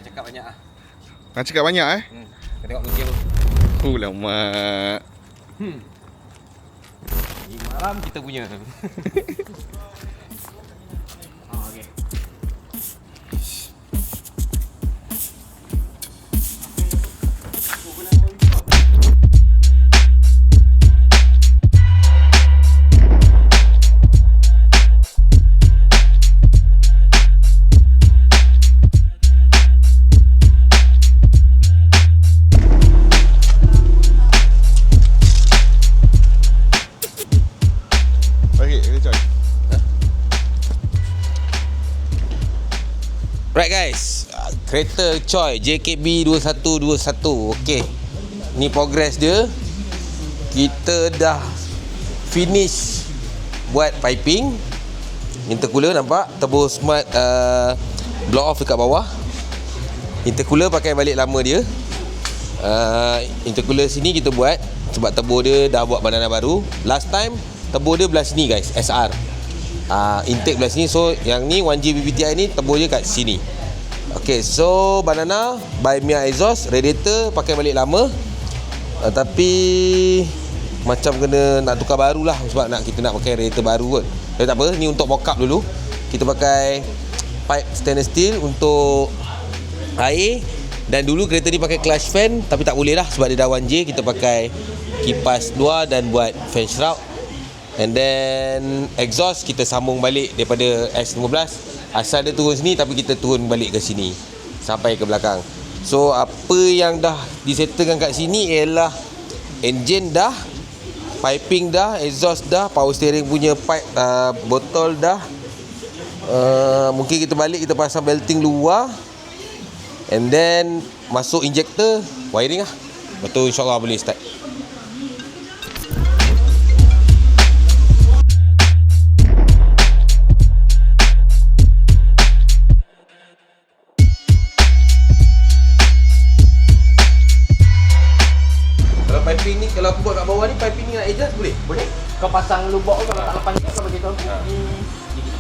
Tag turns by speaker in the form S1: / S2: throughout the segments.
S1: cakap banyak ah.
S2: Nak cakap banyak
S1: Kau tengok lagi apa?
S2: Lama.
S1: Ini malam kita punya. Okey. Right guys, kereta Choi JKB 2121. Okey, ni progress dia. Kita dah finish buat piping. Intercooler nampak turbo smart blow off dekat bawah. Intercooler pakai balik lama dia. Intercooler sini kita buat sebab turbo dia dah buat banana baru. Last time turbo dia belah sini guys, SR. Intake belah sini. So yang ni 1G BBTI ni turbo je kat sini. Okay, so banana by Mia Exhaust. Radiator pakai balik lama, tapi macam kena nak tukar baru lah, sebab kita nak pakai radiator baru kot. Tapi tak apa, ni untuk mock up dulu. Kita pakai pipe stainless steel untuk air. Dan dulu kereta ni pakai clutch fan, tapi tak boleh lah sebab dia dah 1J. Kita pakai kipas luar dan buat fan shroud. And then exhaust kita sambung balik daripada S15. Asal dia turun sini, tapi kita turun balik ke sini sampai ke belakang. So apa yang dah disettlekan kat sini ialah engine dah, piping dah, exhaust dah, power steering punya pipe botol dah. Mungkin kita balik, kita pasang belting luar, and then masuk injector, wiring lah. Betul, insyaAllah boleh start. Piping ni kalau aku buat kat bawah ni, piping ni nak adjust boleh?
S3: Boleh. Kau pasang lubuk kalau tak lepas ni kau bagi tahu ni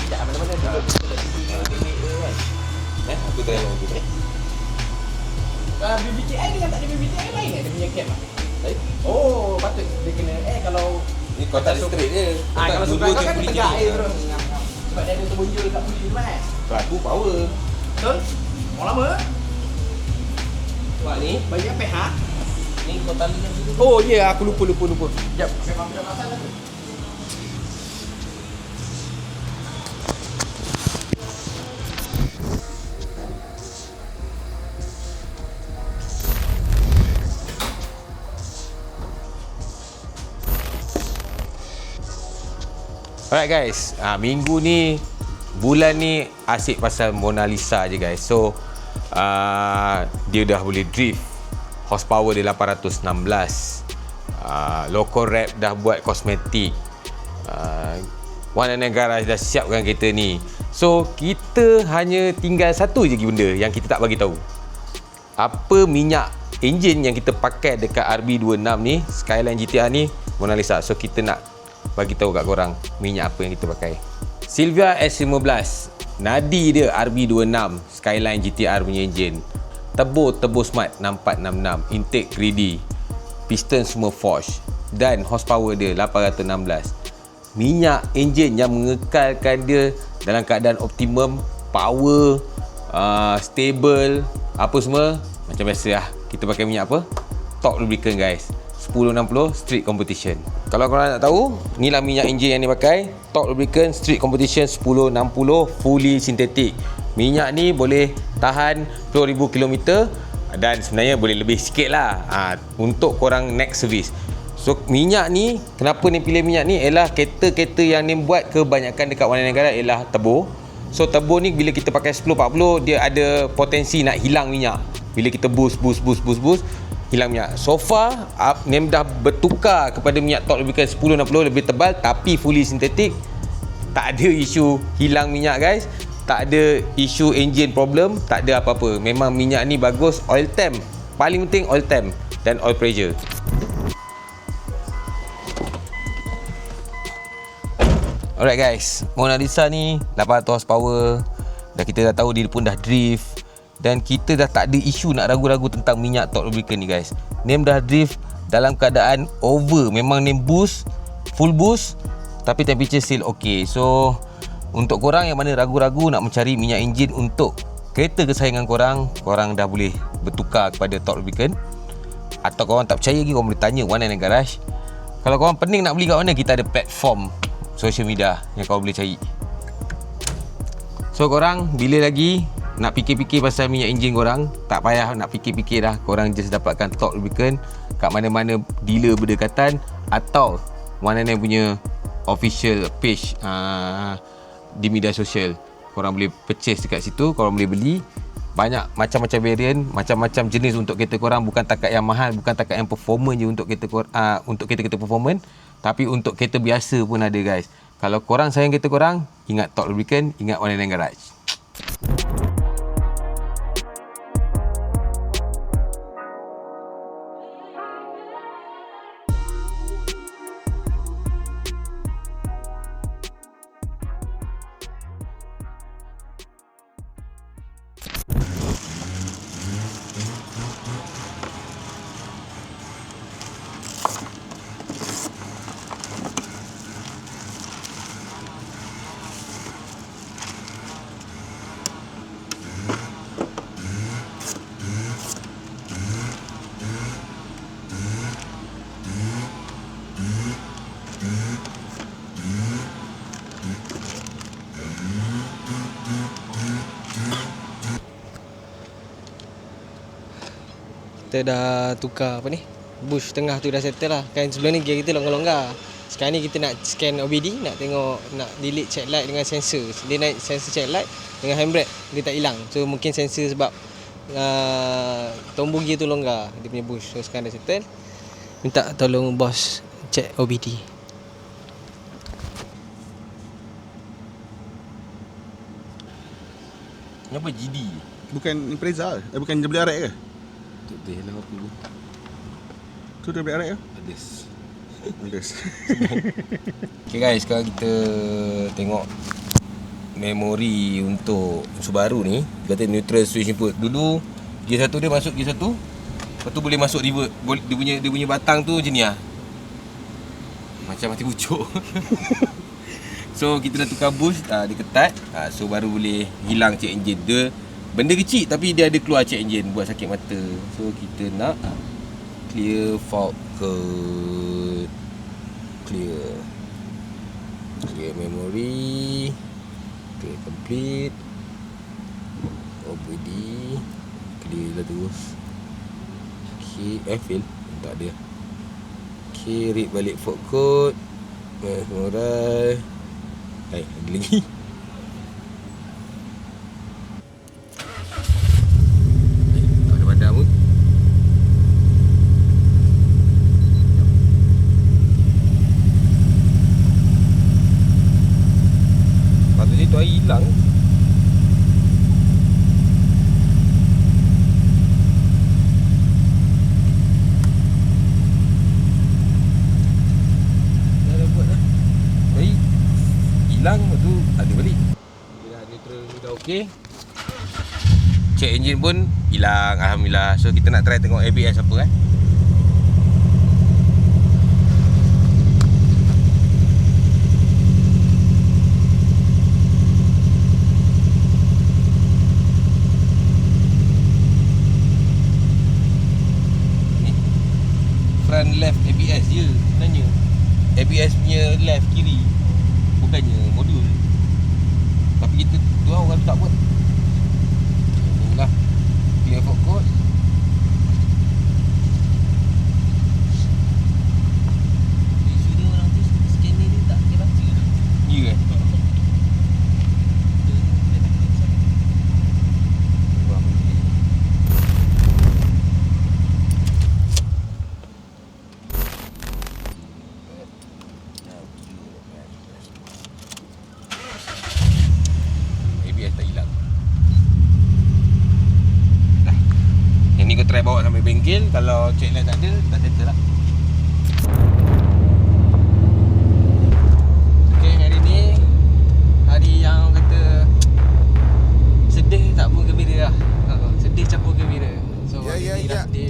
S3: tidak mana-mana duduk
S1: Aku try lagi.
S3: BBTI dengan tak ada BBTI lain dia punya cap ah. Oh, patut dia kena kalau
S1: Ni kau tak straight je.
S3: kalau suka kau kan tegak air terus. Sebab dia ada terbunjul kat puli tu kan.
S1: Aku power.
S3: Betul? Mau lama?
S1: Sebab ni
S3: Bagi apa ha?
S1: ni kau tali yang dulu.
S3: Oh ya, yeah, aku lupa. Jap. Memang dah pasang tu.
S1: Alright guys, minggu ni, bulan ni asyik pasal Mona Lisa je guys. So dia dah boleh drift. Horsepower dia 816. Local wrap dah buat kosmetik. One and Garage dah siapkan kereta ni. So kita hanya tinggal satu je benda yang kita tak bagi tahu. Apa minyak enjin yang kita pakai dekat RB26 ni, Skyline GTR ni, Mona Lisa. So kita nak bagi tahu kat korang minyak apa yang kita pakai. Silvia S15, nadi dia RB26 Skyline GTR punya enjin. Turbo smart 6466, intake greedy, piston semua Forge, dan horsepower dia 816. Minyak enjin yang mengekalkan dia dalam keadaan optimum, power, stable, apa semua macam biasa lah. Kita pakai minyak apa? Top lubricant guys, 1060 street competition. Kalau korang nak tahu, inilah minyak enjin yang dipakai, Top lubricant street competition 1060 fully synthetic. Minyak ni boleh tahan 10,000 km dan sebenarnya boleh lebih sikit lah untuk korang next service. So minyak ni, kenapa ni pilih minyak ni ialah kereta-kereta yang ni buat kebanyakan dekat Wana Negara ialah turbo. So turbo ni bila kita pakai 1040, dia ada potensi nak hilang minyak. Bila kita boost, hilang minyak. So far NEM dah bertukar kepada minyak Top lubricant 1060 lebih tebal tapi fully synthetic. Tak ada isu hilang minyak guys, tak ada isu engine problem, tak ada apa-apa. Memang minyak ni bagus. Oil temp, paling penting oil temp dan oil pressure. Alright guys, Mona Lisa ni 800 horsepower. Dah kita dah tahu dia pun dah drift. dan kita dah tak ada isu nak ragu-ragu tentang minyak torque lubricant ni guys. Name dah drift dalam keadaan over, memang name boost, full boost, tapi temperature still okay. So untuk korang yang mana ragu-ragu nak mencari minyak enjin untuk kereta kesayangan korang dah boleh bertukar kepada torque lubricant. Atau korang tak percaya lagi, korang boleh tanya One and Garage. Kalau korang pening nak beli kat mana, kita ada platform social media yang korang boleh cari. So korang bila lagi nak fikir-fikir pasal minyak enjin korang, tak payah nak fikir-fikir dah. Korang just dapatkan torque lubricant kat mana-mana dealer berdekatan atau One and punya official page di media sosial. Korang boleh purchase dekat situ, korang boleh beli. Banyak macam-macam variant, macam-macam jenis untuk kereta korang. Bukan takat yang mahal, bukan takat yang performance je untuk kereta-kereta performance, tapi untuk kereta biasa pun ada guys. Kalau korang sayang kereta korang, ingat torque lubricant, ingat One and Garage.
S4: Kita dah tukar apa ni, bush tengah tu dah settle lah. Kan sebelum ni gear kita longgar-longgar. Sekarang ni kita nak scan OBD, nak tengok, nak delete check light dengan sensor. Dia naik sensor check light dengan handbrake, dia tak hilang. So mungkin sensor sebab tombol gear tu longgar, dia punya bush. So sekarang dah settle. Minta tolong bos check OBD.
S1: Kenapa GD?
S2: Bukan Impreza ke? Bukan dia beli arek ke?
S1: Tak ada lah apa tu.
S2: Tu dia beli arek ke?
S1: Ades.
S2: Bagus.
S1: Okay guys, sekarang kita tengok memori untuk Subaru ni. Dia kata neutral switch input. Dulu gear 1 dia masuk gear 1, lepas tu boleh masuk revert. Dia punya batang tu macam ni lah, macam mati pucuk. So kita dah tukar bush, dia ketat, so baru boleh hilang check engine. Dia benda kecil tapi dia ada keluar check engine, buat sakit mata. So kita nak clear fault code, clear memory, clear complete, OBD clear lah terus. Okay, fail, tak ada. Okay, read balik fault code, alright. Ada lagi. Tak ada padam pun. Patutnya tu air hilang. Hilang, lepas tu ada balik. Dia dah neutral ni dah okey. Check engine pun hilang, alhamdulillah. So kita nak try tengok ABS apa kan. Ni front left ABS je sebenarnya. ABS punya left kiri, bukannya modul. Tapi kita dua orang tak buat. Inilah clear fault code. Isu dia orang tu scanner dia tak dia baca. Ya kan? Try bawa sampai bengkel. Kalau check light tak ada, dah settle lah. Okay, hari ni hari yang kata sedih tak pun gembira lah.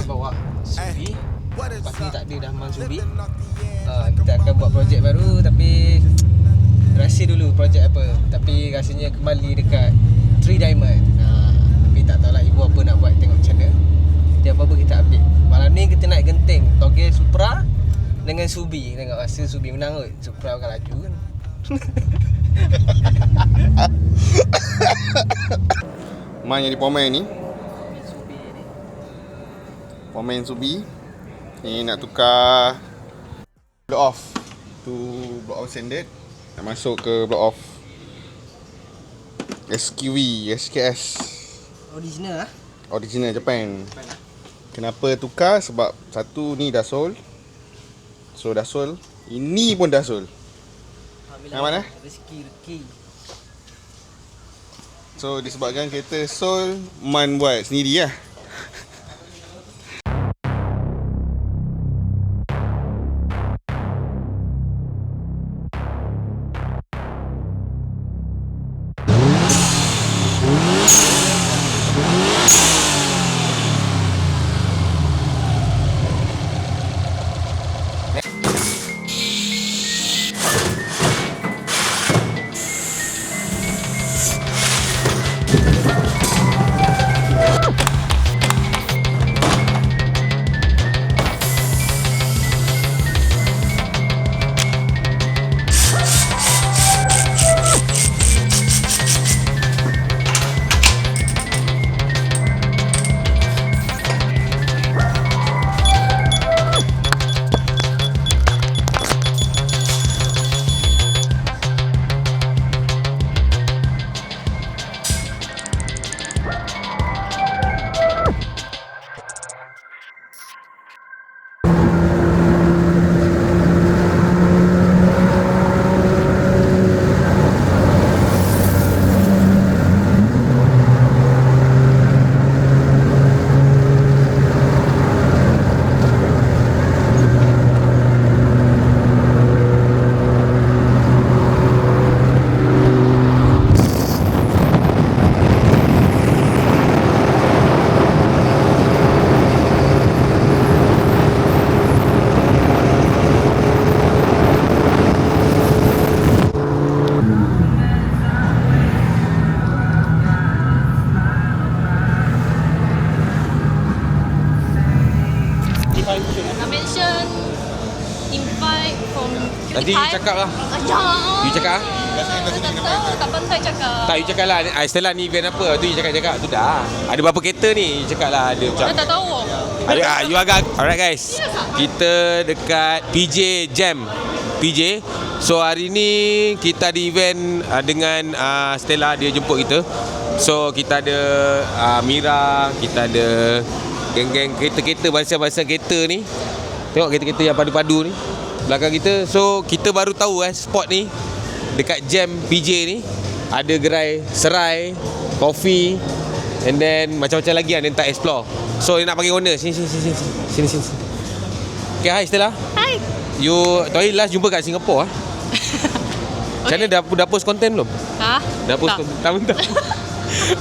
S4: bawa Subi. Lepas ni tak ada dah Mang Subi. Kita akan buat projek baru tapi rahsia dulu projek apa. Tapi rasanya kembali dekat 3 Diamond. Tapi tak tahulah ibu apa nak buat, tengok macam mana. Dia apa-apa kita update. Malam ni kita naik genting Togel Supra dengan Subi. Tengok rasa Subi menang kot. Supra akan laju kan.
S2: Man jadi pomen ni. Pomen Subi. Ni nak tukar block off to block off standard. Nak masuk ke block off SQV, SKS.
S4: Original lah.
S2: Original Japan. Kenapa tukar? Sebab satu ni dah sold. So dah sold. Ini pun dah sold. Yang mana?
S4: Rezeki.
S2: So disebabkan kereta sold, Man buat sendiri lah.
S1: Nanti you cakap lah. You cakap lah.
S5: Tak pandai cakap.
S1: Tak, you cakap lah. Setelah ni event apa, tu you cakap. Tu dah. Ada berapa kereta ni? You cakap lah. Ada macam.
S5: Tak tahu.
S1: Ada, you agak. Alright guys. Kita dekat PJ Jam. PJ. So hari ni kita ada event dengan Stella, dia jemput kita. So kita ada Mira, kita ada geng-geng kereta-kereta, bangsa-bangsa kereta ni. Tengok kereta-kereta yang padu-padu ni belakang kita. So kita baru tahu spot ni dekat Jam PJ ni ada gerai serai, kopi, and then macam-macam lagi yang tak explore. So dia nak panggil owner. Sini. Okay, hi Stella.
S5: Hai.
S1: You tadi last jumpa kat Singapore Macam mana dah post content belum? Dah post content? Tak.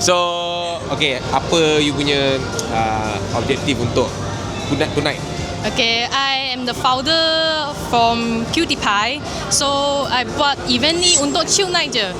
S1: So okay, apa you punya objektif untuk tonight?
S5: Okay, I am the founder from Cutie Pie. So I buat event ni untuk chill night je.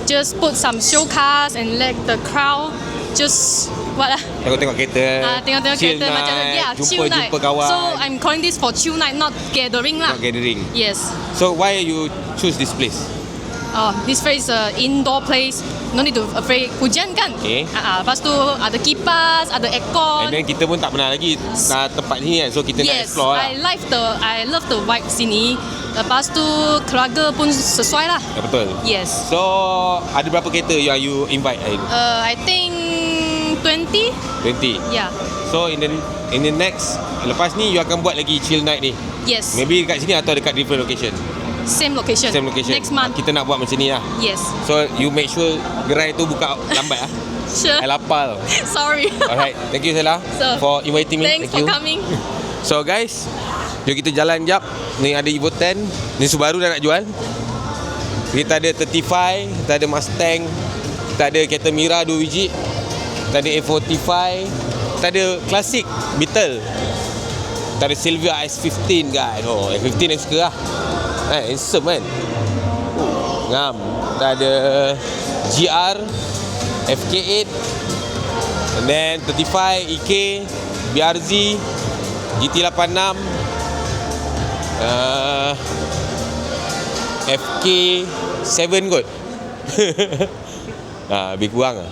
S5: Just put some show cars and let the crowd just what lah?
S1: Tengok-tengok kereta.
S5: Tengok-tengok kereta macam chill night.
S1: Jumpa kawan.
S5: So I'm calling this for chill night, not gathering lah.
S1: Not gathering.
S5: Yes.
S1: So why you choose this place?
S5: This place indoor place. No need to afraid hujan kan.
S1: Okay.
S5: Lepas tu ada kipas, ada aircon.
S1: And then kita pun tak pernah lagi tempat ni kan. So kita nak explore lah.
S5: I love the vibe sini. Lepas tu keluarga pun sesuai lah.
S1: Ya, betul.
S5: Yes.
S1: So ada berapa kereta yang you invite hari ni?
S5: I think 20.
S1: 20.
S5: Yeah.
S1: So in the next, lepas ni you akan buat lagi chill night ni.
S5: Yes.
S1: Maybe dekat sini atau dekat different location.
S5: Same location. Next month.
S1: Kita nak buat macam ni lah.
S5: Yes.
S1: So you make sure gerai tu buka lambat lah.
S5: Sure.
S1: I lapar tau.
S5: Sorry.
S1: Alright, thank you Stella for inviting me.
S5: Thanks
S1: Thank you
S5: for coming.
S1: So guys, jom kita jalan jap. Ni ada Evo 10. Ni Subaru dah nak jual. Kita ada 35, kita ada Mustang, kita ada kereta Mira 2 biji, kita ada A45, kita kita ada klasik Beetle. Kita ada Silvia S15 kan. Oh, S15 yang suka lah. Handsome kan. Ngam. Kita ada GR, FK8, and then 35, EK, BRZ, GT86, FK7 kot. Lebih kurang lah.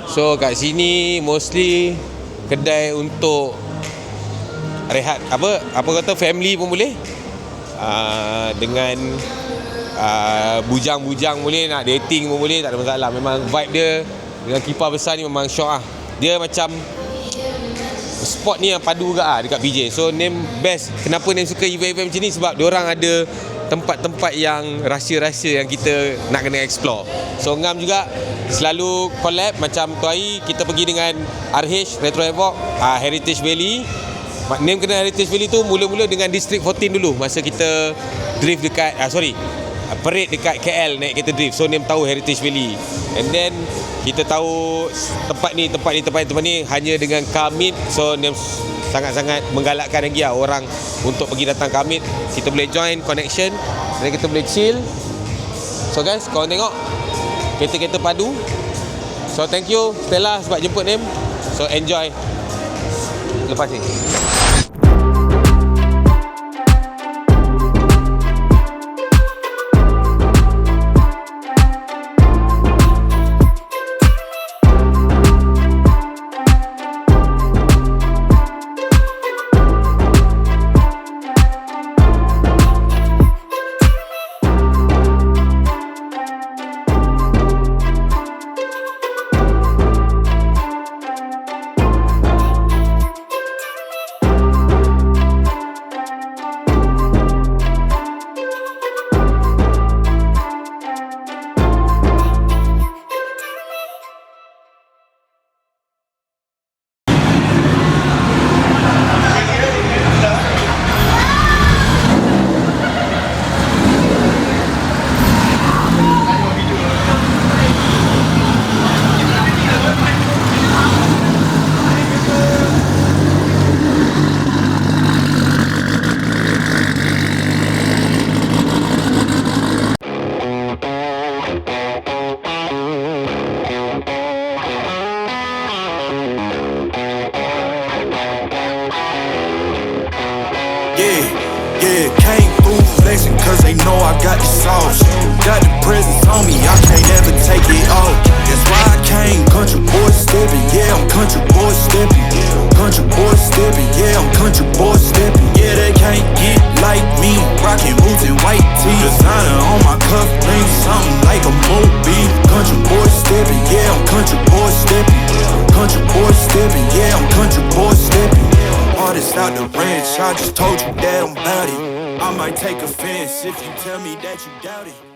S1: So kat sini mostly kedai untuk rehat, apa kata family pun boleh, dengan bujang-bujang boleh, nak dating pun boleh, tak ada masalah. Memang vibe dia dengan kipas besar ni memang syok lah. Dia macam spot ni yang padu juga dekat PJ. So name best. Kenapa name suka event-event macam ni? Sebab diorang ada tempat-tempat yang rahsia-rahsia yang kita nak kena explore. So Ngam juga selalu collab. Macam tu hari kita pergi dengan RH Retro Havoc, Heritage Valley. Name kena Heritage Valley tu mula-mula dengan District 14 dulu. Masa kita drift dekat parade dekat KL naik kereta drift. So name tahu Heritage Valley. And then kita tahu tempat ni hanya dengan car meet. So name sangat-sangat menggalakkan lagi lah orang untuk pergi datang car meet. Kita boleh join connection dan kita boleh chill. So guys, korang tengok kereta-kereta padu. So thank you Stella sebab jemput name. So enjoy lepas ni.
S6: Yeah, came through flexing cause they know I got the sauce. Got the presence on me, I can't ever take it off. That's why I came country boy stepping. Yeah, I'm country boy stepping. Country boy stepping, yeah, I'm country boy stepping. Yeah, they can't get like me. Rockin' boots and white tee. Designer on my cuff links, something like a movie. Country boy stepping, yeah, I'm country boy stepping. Country boy stepping, yeah, I'm country boy stepping. Artist out the ranch, I just told you that I'm bout it. I might take offense if you tell me that you doubt it.